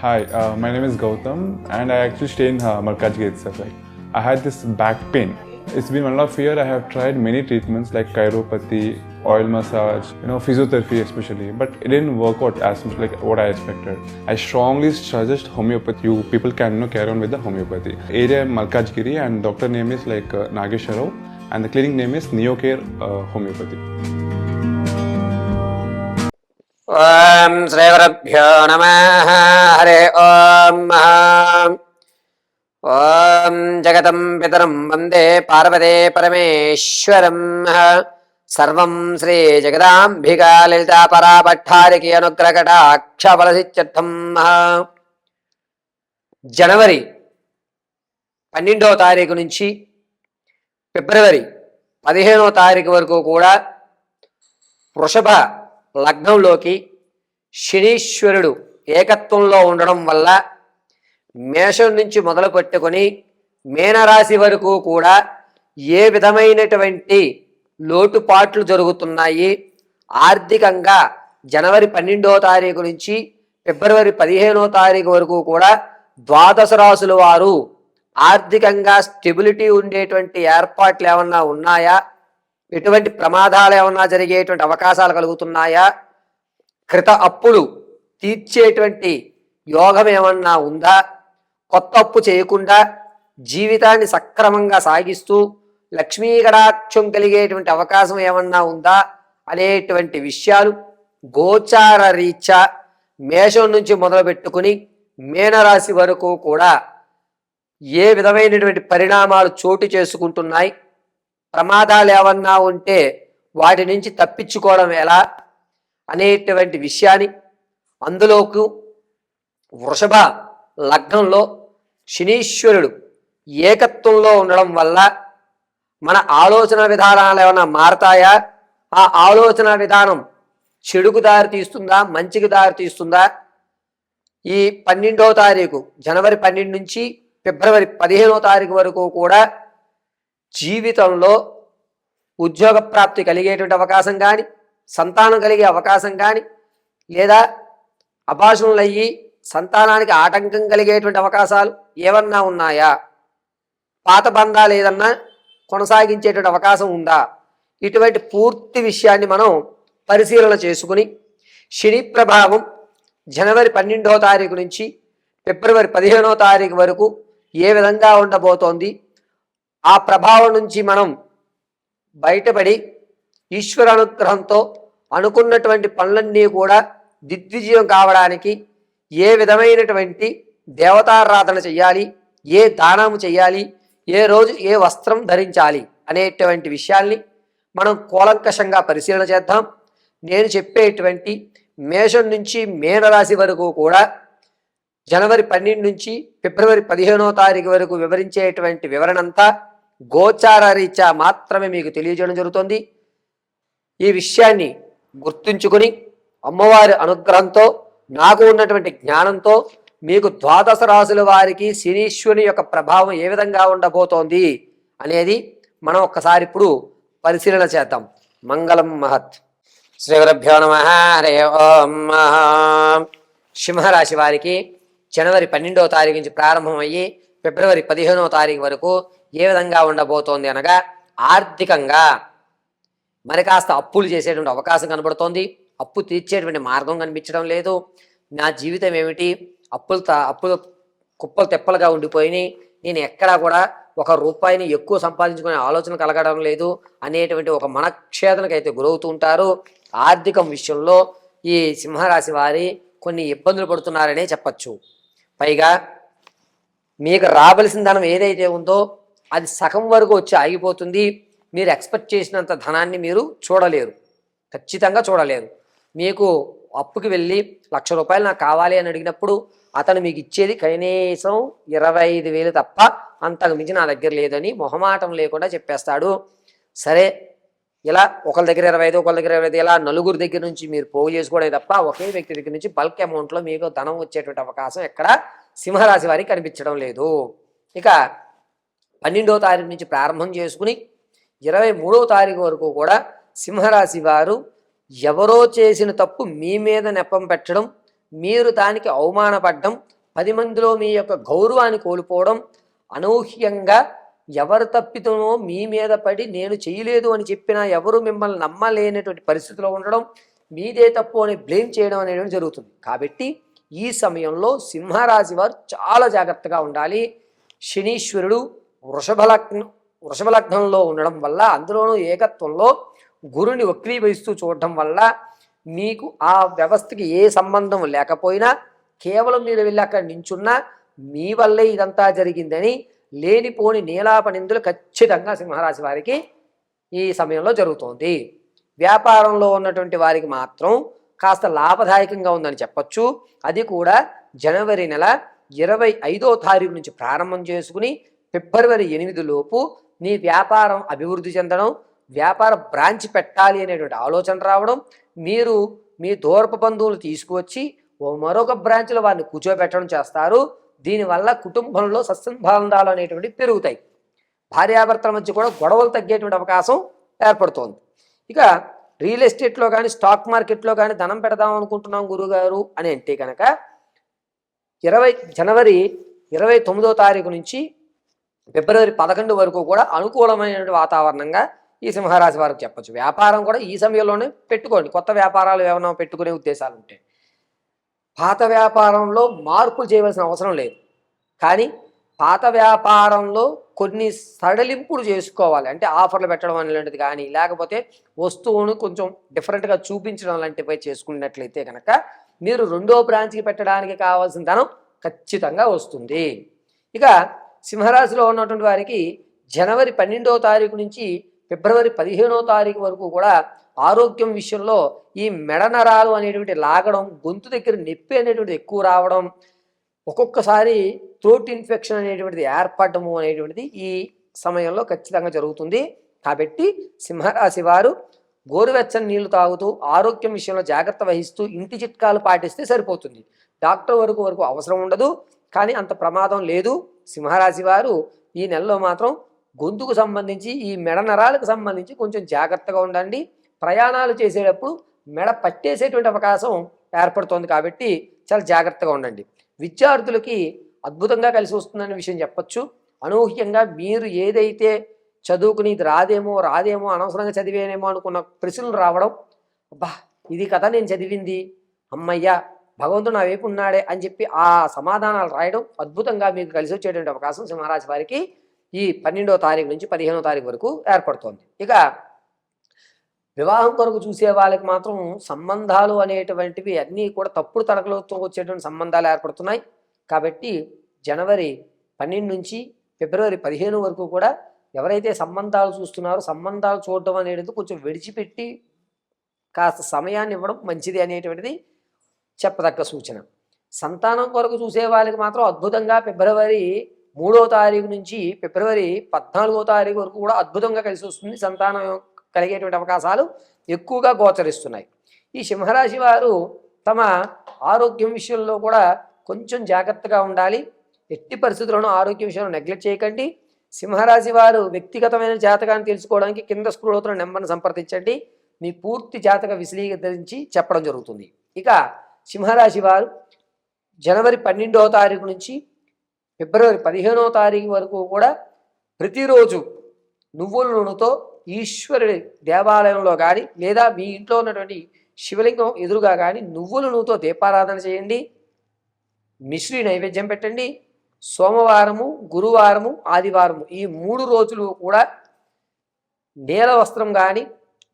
Hi, my name is Gautam, and I actually stay in Malkajgiri itself. Like, I had this back pain. It's been 1.5 years. I have tried many treatments like chiropathy, oil massage, physiotherapy especially, but it didn't work out as much like what I expected. I strongly suggest homeopathy. You people can carry on with the homeopathy. Area Malkajgiri, and doctor name is like Nagesha Rao, and the clinic name is Neocare Homeopathy. ఓం శ్రీ గురుభ్యో నమః. హరి ఓం. ఓం జగతం పితరం వందే పార్వతే పరమేశ్వరం. సర్వం శ్రీ జగదాంబికా లలితా పరాభట్టారికి అనుగ్రహకటాక్ష ఫలసిత్యర్థం. జనవరి 12వ తారీఖు నుంచి ఫిబ్రవరి 15వ తారీఖు వరకు కూడా వృషభ లగ్నంలోకి శనీశ్వరుడు ఏకత్వంలో ఉండడం వల్ల మేషం నుంచి మొదలు పెట్టుకొని మీనరాశి వరకు కూడా ఏ విధమైనటువంటి లోటుపాట్లు జరుగుతున్నాయి, ఆర్థికంగా జనవరి 12వ తారీఖు నుంచి ఫిబ్రవరి 15వ తారీఖు వరకు కూడా ద్వాదశ రాశుల వారు ఆర్థికంగా స్టెబిలిటీ ఉండేటువంటి ఏర్పాట్లు ఏమన్నా ఉన్నాయా, ఎటువంటి ప్రమాదాలు ఏమన్నా జరిగేటువంటి అవకాశాలు కలుగుతున్నాయా, కృత అప్పులు తీర్చేటువంటి యోగం ఏమన్నా ఉందా, కొత్త అప్పు చేయకుండా జీవితాన్ని సక్రమంగా సాగిస్తూ లక్ష్మీ కటాక్షం కలిగేటువంటి అవకాశం ఏమన్నా ఉందా అనేటువంటి విషయాలు గోచార రీత్యా మేషం నుంచి మొదలుపెట్టుకుని మీనరాశి వరకు కూడా ఏ విధమైనటువంటి పరిణామాలు చోటు చేసుకుంటున్నాయి, ప్రమాదాలు ఏమన్నా ఉంటే వాటి నుంచి తప్పించుకోవడం ఎలా అనేటువంటి విషయాన్ని, అందులోకి వృషభ లగ్నంలో శనీశ్వరుడు ఏకత్వంలో ఉండడం వల్ల మన ఆలోచన విధానాలు ఏమైనా మారతాయా, ఆ ఆలోచన విధానం చెడుకు దారి తీస్తుందా, మంచికి దారి తీస్తుందా, ఈ 12వ తారీఖు జనవరి 12 నుంచి ఫిబ్రవరి 15వ తారీఖు వరకు కూడా జీవితంలో ఉద్యోగ ప్రాప్తి కలిగేటువంటి అవకాశం కానీ, సంతానం కలిగే అవకాశం కానీ, లేదా అభాషణలు అయ్యి సంతానానికి ఆటంకం కలిగేటువంటి అవకాశాలు ఏమన్నా ఉన్నాయా, పాత బంధాలు ఏదన్నా కొనసాగించేటువంటి అవకాశం ఉందా, ఇటువంటి పూర్తి విషయాన్ని మనం పరిశీలన చేసుకుని శని ప్రభావం జనవరి 12వ తారీఖు నుంచి ఫిబ్రవరి 15వ తారీఖు వరకు ఏ విధంగా ఉండబోతోంది, ఆ ప్రభావం నుంచి మనం బయటపడి ఈశ్వర అనుగ్రహంతో అనుకున్నటువంటి పనులన్నీ కూడా దిగ్విజయం కావడానికి ఏ విధమైనటువంటి దేవతారాధన చెయ్యాలి, ఏ దానము చెయ్యాలి, ఏ రోజు ఏ వస్త్రం ధరించాలి అనేటువంటి విషయాల్ని మనం కూలంకషంగా పరిశీలన చేద్దాం. నేను చెప్పేటువంటి మేషం నుంచి మీనరాశి వరకు కూడా జనవరి 12 నుంచి ఫిబ్రవరి 15వ తారీఖు వరకు వివరించేటువంటి వివరణంతా గోచార రీత్యా మాత్రమే మీకు తెలియజేయడం జరుగుతుంది. ఈ విషయాన్ని గుర్తుంచుకుని అమ్మవారి అనుగ్రహంతో, నాకు ఉన్నటువంటి జ్ఞానంతో మీకు ద్వాదశ రాశుల వారికి శనీశ్వరుని యొక్క ప్రభావం ఏ విధంగా ఉండబోతోంది అనేది మనం ఒక్కసారి ఇప్పుడు పరిశీలన చేద్దాం. మంగళం మహత్. శ్రీ గురుభ్యో నమః. హరి ఓం. సింహరాశి వారికి జనవరి 12వ తారీఖు నుంచి ప్రారంభమయ్యి ఫిబ్రవరి 15వ తారీఖు వరకు ఏ విధంగా ఉండబోతోంది అనగా, ఆర్థికంగా మరి కాస్త అప్పులు చేసేటువంటి అవకాశం కనబడుతోంది. అప్పు తీర్చేటువంటి మార్గం కనిపించడం లేదు. నా జీవితం ఏమిటి, అప్పులు కుప్పలు తెప్పలుగా ఉండిపోయినాయి, నేను ఎక్కడా కూడా ₹1 ఎక్కువ సంపాదించుకునే ఆలోచన కలగడం లేదు అనేటువంటి ఒక మనక్షేదనకు అయితే గురవుతూ ఉంటారు. ఆర్థికం విషయంలో ఈ సింహరాశి వారి కొన్ని ఇబ్బందులు పడుతున్నారనే చెప్పచ్చు. పైగా మీకు రావలసిన ధనం ఏదైతే ఉందో అది సగం వరకు వచ్చి ఆగిపోతుంది. మీరు ఎక్స్పెక్ట్ చేసినంత ధనాన్ని మీరు చూడలేరు, ఖచ్చితంగా చూడలేరు. మీకు అప్పుకి వెళ్ళి ₹1,00,000 నాకు కావాలి అని అడిగినప్పుడు అతను మీకు ఇచ్చేది కనీసం 25,000 తప్ప అంతకు మించి నా దగ్గర లేదని మొహమాటం లేకుండా చెప్పేస్తాడు. సరే, ఇలా ఒకరి దగ్గర 25, ఒకరి దగ్గర 25, ఇలా నలుగురు దగ్గర నుంచి మీరు పోగు చేసుకోవడం తప్ప ఒకే వ్యక్తి దగ్గర నుంచి బల్క్ అమౌంట్లో మీకు ధనం వచ్చేటువంటి అవకాశం ఎక్కడ సింహరాశి వారికి కనిపించడం లేదు. ఇక 12వ తారీఖు నుంచి ప్రారంభం చేసుకుని 23వ తారీఖు వరకు కూడా సింహరాశి వారు ఎవరో చేసిన తప్పు మీ మీద నెపం పెట్టడం, మీరు దానికి అవమానపడడం, 10 మందిలో మీ యొక్క గౌరవాన్ని కోల్పోవడం, అనూహ్యంగా ఎవరు తప్పితమో మీ మీద పడి నేను చేయలేదు అని చెప్పినా ఎవరు మిమ్మల్ని నమ్మలేనటువంటి పరిస్థితిలో ఉండడం, మీదే తప్పు అని బ్లేమ్ చేయడం అనేది జరుగుతుంది. కాబట్టి ఈ సమయంలో సింహరాశి వారు చాలా జాగ్రత్తగా ఉండాలి. శనీశ్వరుడు వృషభ లగ్నంలో ఉండడం వల్ల, అందులోనూ ఏకత్వంలో గురుని వక్రీభవిస్తూ చూడడం వల్ల మీకు ఆ వ్యవస్థకి ఏ సంబంధం లేకపోయినా కేవలం మీరు వెళ్ళి అక్కడ నించున్నా మీ వల్లే ఇదంతా జరిగిందని లేనిపోని నీలాపనిందులు ఖచ్చితంగా సింహరాశి వారికి ఈ సమయంలో జరుగుతోంది. వ్యాపారంలో ఉన్నటువంటి వారికి మాత్రం కాస్త లాభదాయకంగా ఉందని చెప్పచ్చు. అది కూడా జనవరి నెల 25వ తారీఖు నుంచి ప్రారంభం చేసుకుని ఫిబ్రవరి 8 లోపు నీ వ్యాపారం అభివృద్ధి చెందడం, వ్యాపార బ్రాంచ్ పెట్టాలి అనేటువంటి ఆలోచన రావడం, మీరు మీ దూరపు బంధువులు తీసుకువచ్చి మరొక బ్రాంచ్లో వారిని కూర్చోబెట్టడం చేస్తారు. దీనివల్ల కుటుంబంలో సత్సంబంధాలు అనేటువంటివి పెరుగుతాయి. భార్యాభర్తల మధ్య కూడా గొడవలు తగ్గేటువంటి అవకాశం ఏర్పడుతోంది. ఇక రియల్ ఎస్టేట్లో కానీ స్టాక్ మార్కెట్లో కానీ ధనం పెడదాం అనుకుంటున్నాం గురుగారు అని అంటే కనుక జనవరి 29వ తారీఖు నుంచి ఫిబ్రవరి 11 వరకు కూడా అనుకూలమైన వాతావరణంగా ఈ సింహరాశి వారికి చెప్పచ్చు. వ్యాపారం కూడా ఈ సమయంలోనే పెట్టుకోండి. కొత్త వ్యాపారాలు ఏమైనా పెట్టుకునే ఉద్దేశాలు ఉంటే. పాత వ్యాపారంలో మార్పులు చేయవలసిన అవసరం లేదు. కానీ పాత వ్యాపారంలో కొన్ని సడలింపులు చేసుకోవాలి. అంటే ఆఫర్లు పెట్టడం అనేటువంటిది కానీ, లేకపోతే వస్తువును కొంచెం డిఫరెంట్గా చూపించడం లాంటివి చేసుకున్నట్లయితే కనుక మీరు 2వ బ్రాంచ్కి పెట్టడానికి కావాల్సిన ధనం ఖచ్చితంగా వస్తుంది. ఇక సింహరాశిలో ఉన్నటువంటి వారికి జనవరి 12వ తారీఖు నుంచి ఫిబ్రవరి 15వ తారీఖు వరకు కూడా ఆరోగ్యం విషయంలో ఈ మెడ నరాలు అనేటువంటి లాగడం, గొంతు దగ్గర నొప్పి అనేటువంటిది ఎక్కువ రావడం, ఒక్కొక్కసారి థ్రోట్ ఇన్ఫెక్షన్ అనేటువంటిది ఏర్పడము అనేటువంటిది ఈ సమయంలో ఖచ్చితంగా జరుగుతుంది. కాబట్టి సింహరాశి వారు గోరువెచ్చని నీళ్లు తాగుతూ ఆరోగ్యం విషయంలో జాగ్రత్త వహిస్తూ ఇంటి చిట్కాలు పాటిస్తే సరిపోతుంది. డాక్టర్ వరకు అవసరం ఉండదు. కానీ అంత ప్రమాదం లేదు. సింహరాశి వారు ఈ నెలలో మాత్రం గొంతుకు సంబంధించి ఈ మెడ నరాలకు సంబంధించి కొంచెం జాగ్రత్తగా ఉండండి. ప్రయాణాలు చేసేటప్పుడు మెడ పట్టేసేటువంటి అవకాశం ఏర్పడుతోంది. కాబట్టి చాలా జాగ్రత్తగా ఉండండి. విద్యార్థులకి అద్భుతంగా కలిసి వస్తుందనే విషయం చెప్పచ్చు. అనూహ్యంగా మీరు ఏదైతే చదువుకుని ఇది రాదేమో అనవసరంగా చదివేనేమో అనుకున్న ప్రశ్నలు రావడం, అబ్బా ఇది కదా నేను చదివింది, అమ్మయ్యా భగవంతుడు నా వైపు ఉన్నాడే అని చెప్పి ఆ సమాధానాలు రాయడం అద్భుతంగా మీకు కలిసి వచ్చేటువంటి అవకాశం సింహరాశి వారికి ఈ 12వ తారీఖు నుంచి 15వ తారీఖు వరకు ఏర్పడుతోంది. ఇక వివాహం కొరకు చూసే వాళ్ళకి మాత్రం సంబంధాలు అనేటువంటివి అన్నీ కూడా తప్పుడు తడకలతో వచ్చేటువంటి సంబంధాలు ఏర్పడుతున్నాయి. కాబట్టి జనవరి 12 నుంచి ఫిబ్రవరి 15 వరకు కూడా ఎవరైతే సంబంధాలు చూస్తున్నారో సంబంధాలు చూడడం అనేది కొంచెం విడిచిపెట్టి కాస్త సమయాన్ని ఇవ్వడం మంచిది అనేటువంటిది చెప్పదగ్గ సూచన. సంతానం కొరకు చూసే వాళ్ళకి మాత్రం అద్భుతంగా ఫిబ్రవరి 3వ తారీఖు నుంచి ఫిబ్రవరి 14వ తారీఖు వరకు కూడా అద్భుతంగా కలిసి వస్తుంది. సంతానం కలిగేటువంటి అవకాశాలు ఎక్కువగా గోచరిస్తున్నాయి. ఈ సింహరాశి వారు తమ ఆరోగ్యం విషయంలో కూడా కొంచెం జాగ్రత్తగా ఉండాలి. ఎట్టి పరిస్థితుల్లోనూ ఆరోగ్య విషయంలో నెగ్లెక్ట్ చేయకండి. సింహరాశి వారు వ్యక్తిగతమైన జాతకాన్ని తెలుసుకోవడానికి కింద స్క్రోల్ అవుతున్న నెంబర్ని సంప్రదించండి. మీ పూర్తి జాతక విశ్లేషించి చెప్పడం జరుగుతుంది. ఇక సింహరాశి వారు జనవరి 12వ తారీఖు నుంచి ఫిబ్రవరి 15వ తారీఖు వరకు కూడా ప్రతిరోజు నువ్వుల నూనెతో ఈశ్వరుడి దేవాలయంలో కానీ లేదా మీ ఇంట్లో ఉన్నటువంటి శివలింగం ఎదురుగా కానీ నువ్వుల నూనెతో దీపారాధన చేయండి. మిశ్రీ నైవేద్యం పెట్టండి. సోమవారము, గురువారము, ఆదివారము ఈ 3 రోజులు కూడా నీల వస్త్రం కానీ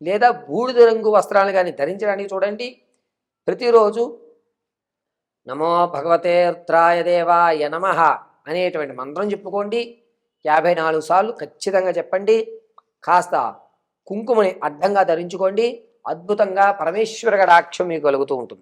లేదా బూడిద రంగు వస్త్రాలు కానీ ధరించడానికి చూడండి. ప్రతిరోజు నమో భగవతే రుద్రాయ దేవాయ నమః అనేటువంటి మంత్రం చెప్పుకోండి. 54 సార్లు ఖచ్చితంగా చెప్పండి. కాస్త కుంకుమని అడ్డంగా ధరించుకోండి. అద్భుతంగా పరమేశ్వర కటాక్షం మీకు కలుగుతూ ఉంటుంది.